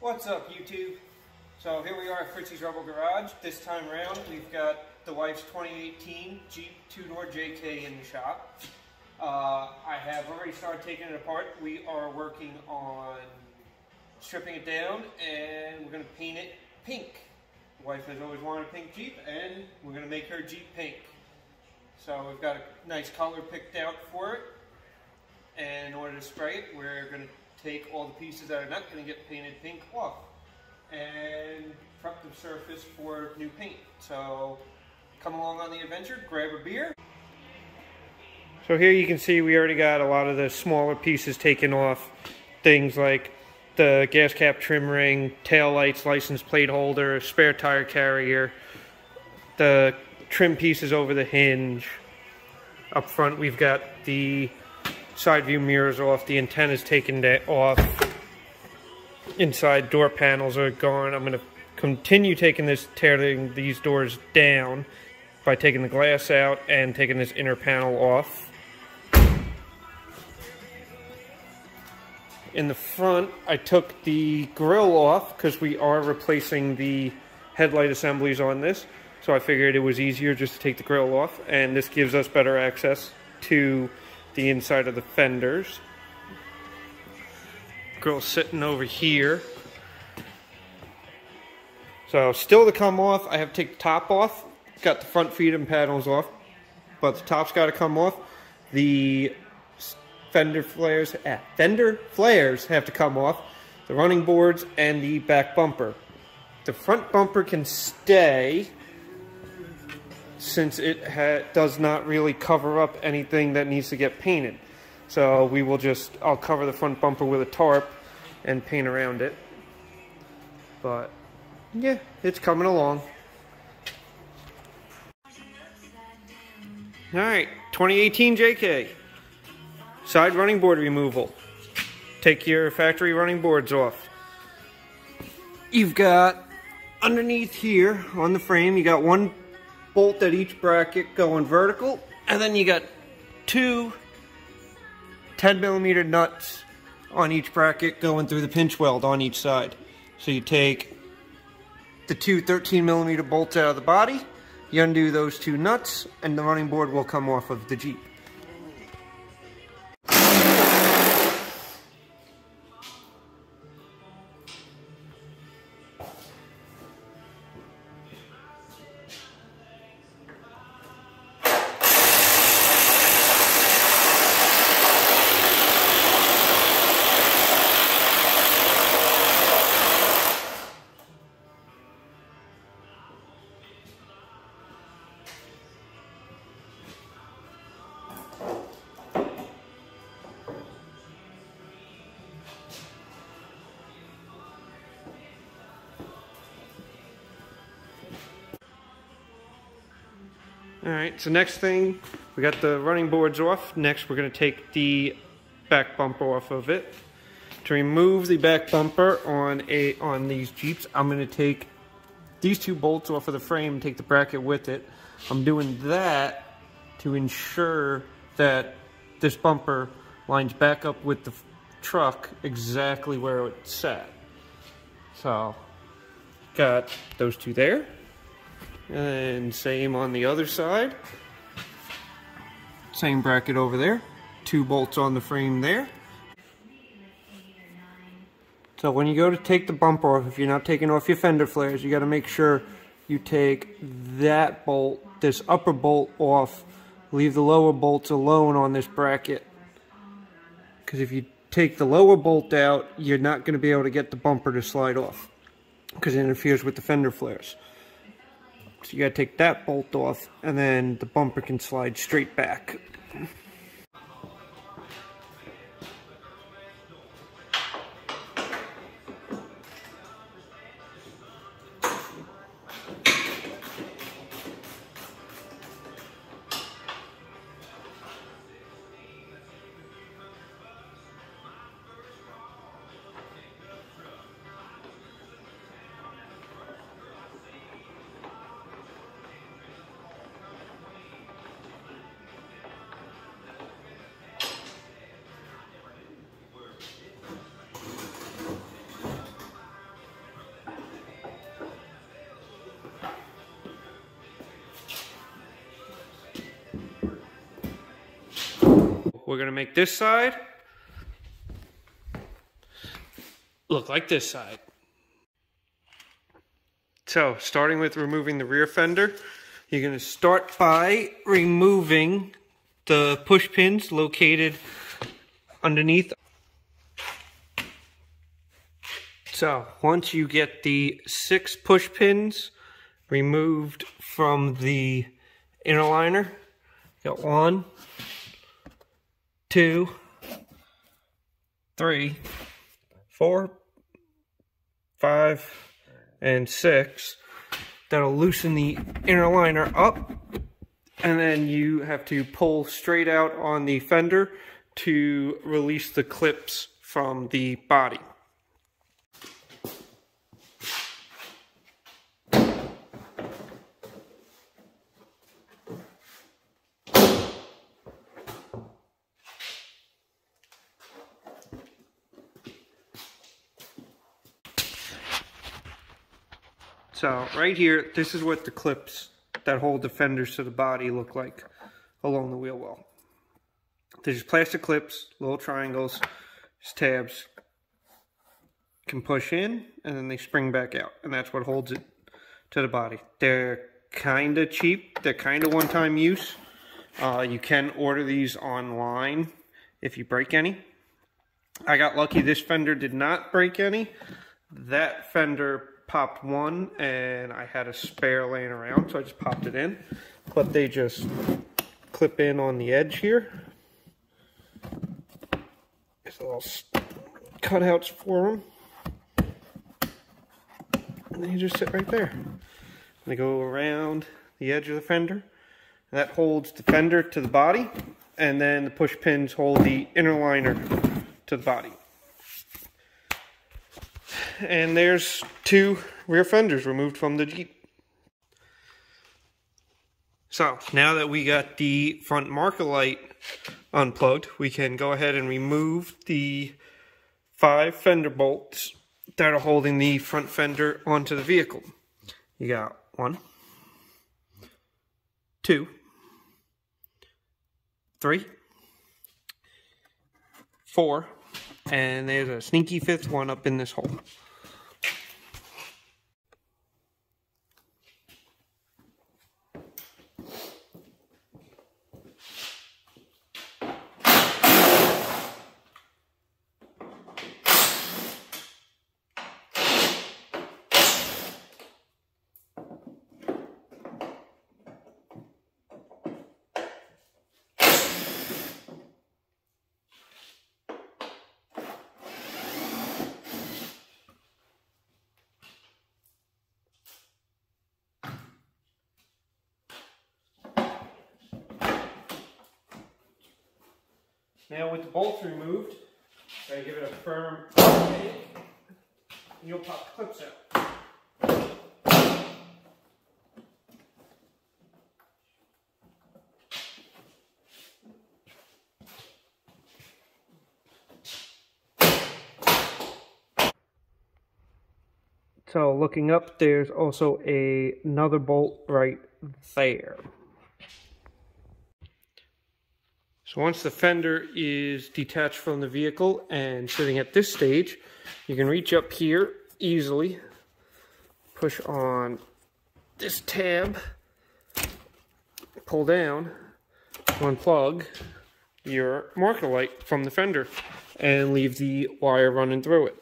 What's up, YouTube? So here we are at Fritzy's Rebel Garage. This time around, we've got the wife's 2018 Jeep two-door JK in the shop. I have already started taking it apart. We are working on stripping it down, and we're going to paint it pink. The wife has always wanted a pink Jeep, and we're going to make her Jeep pink. So we've got a nice color picked out for it, and in order to spray it, we're going to take all the pieces that are not going to get painted pink off and prep the surface for new paint. So come along on the adventure, grab a beer. So here you can see we already got a lot of the smaller pieces taken off. Things like the gas cap trim ring, tail lights, license plate holder, spare tire carrier, the trim pieces over the hinge. Up front we've got the side view mirrors off, the antennas taken off, inside door panels are gone. I'm going to continue tearing these doors down by taking the glass out and taking this inner panel off. In the front, I took the grille off because we are replacing the headlight assemblies on this, so I figured it was easier just to take the grille off, and this gives us better access to the inside of the fenders. Grille sitting over here. So still to come off, I have to take the top off. Got the front feet and panels off, but the top's got to come off. The fender flares have to come off. The running boards and the back bumper. The front bumper can stay, since it does not really cover up anything that needs to get painted. So I'll cover the front bumper with a tarp and paint around it. But yeah, it's coming along. Alright, 2018 JK. Side running board removal. Take your factory running boards off. You've got underneath here on the frame, you got one bolt at each bracket going vertical, and then you got two 10mm nuts on each bracket going through the pinch weld on each side. So you take the two 13mm bolts out of the body, you undo those two nuts, and the running board will come off of the Jeep. Alright, so next thing, we got the running boards off. Next we're going to take the back bumper off of it. To remove the back bumper on these Jeeps, I'm going to take these two bolts off of the frame and take the bracket with it. I'm doing that to ensure that this bumper lines back up with the truck exactly where it's sat. So, got those two there. And same on the other side. Same bracket over there. Two bolts on the frame there. So when you go to take the bumper off, if you're not taking off your fender flares, you got to make sure you take that bolt, this upper bolt off. Leave the lower bolts alone on this bracket. Because if you take the lower bolt out, you're not going to be able to get the bumper to slide off, because it interferes with the fender flares. So you gotta take that bolt off, and then the bumper can slide straight back. we're gonna make this side look like this side. So, starting with removing the rear fender, you're gonna start by removing the push pins located underneath. So, once you get the 6 push pins removed from the inner liner, got 1, 2, 3, 4, 5, and 6. That'll loosen the inner liner up, and then you have to pull straight out on the fender to release the clips from the body. So right here, this is what the clips that hold the fenders to the body look like along the wheel well. They're just plastic clips, little triangles, just tabs. Can push in and then they spring back out, and that's what holds it to the body. They're kind of cheap. They're kind of one-time use. You can order these online if you break any. I got lucky. This fender did not break any. That fender popped one, and I had a spare laying around, so I just popped it in. But they just clip in on the edge here. There's little cutouts for them. And they just sit right there. And they go around the edge of the fender. And that holds the fender to the body, and then the push pins hold the inner liner to the body. And there's 2 rear fenders removed from the Jeep. So now that we got the front marker light unplugged, we can go ahead and remove the 5 fender bolts that are holding the front fender onto the vehicle. You got 1, 2, 3, 4, and there's a sneaky 5th one up in this hole. Now with the bolts removed, I give it a firm shake, and you'll pop the clips out. So looking up, there's also another bolt right there. So once the fender is detached from the vehicle and sitting at this stage, you can reach up here easily, push on this tab, pull down, unplug your marker light from the fender, and leave the wire running through it.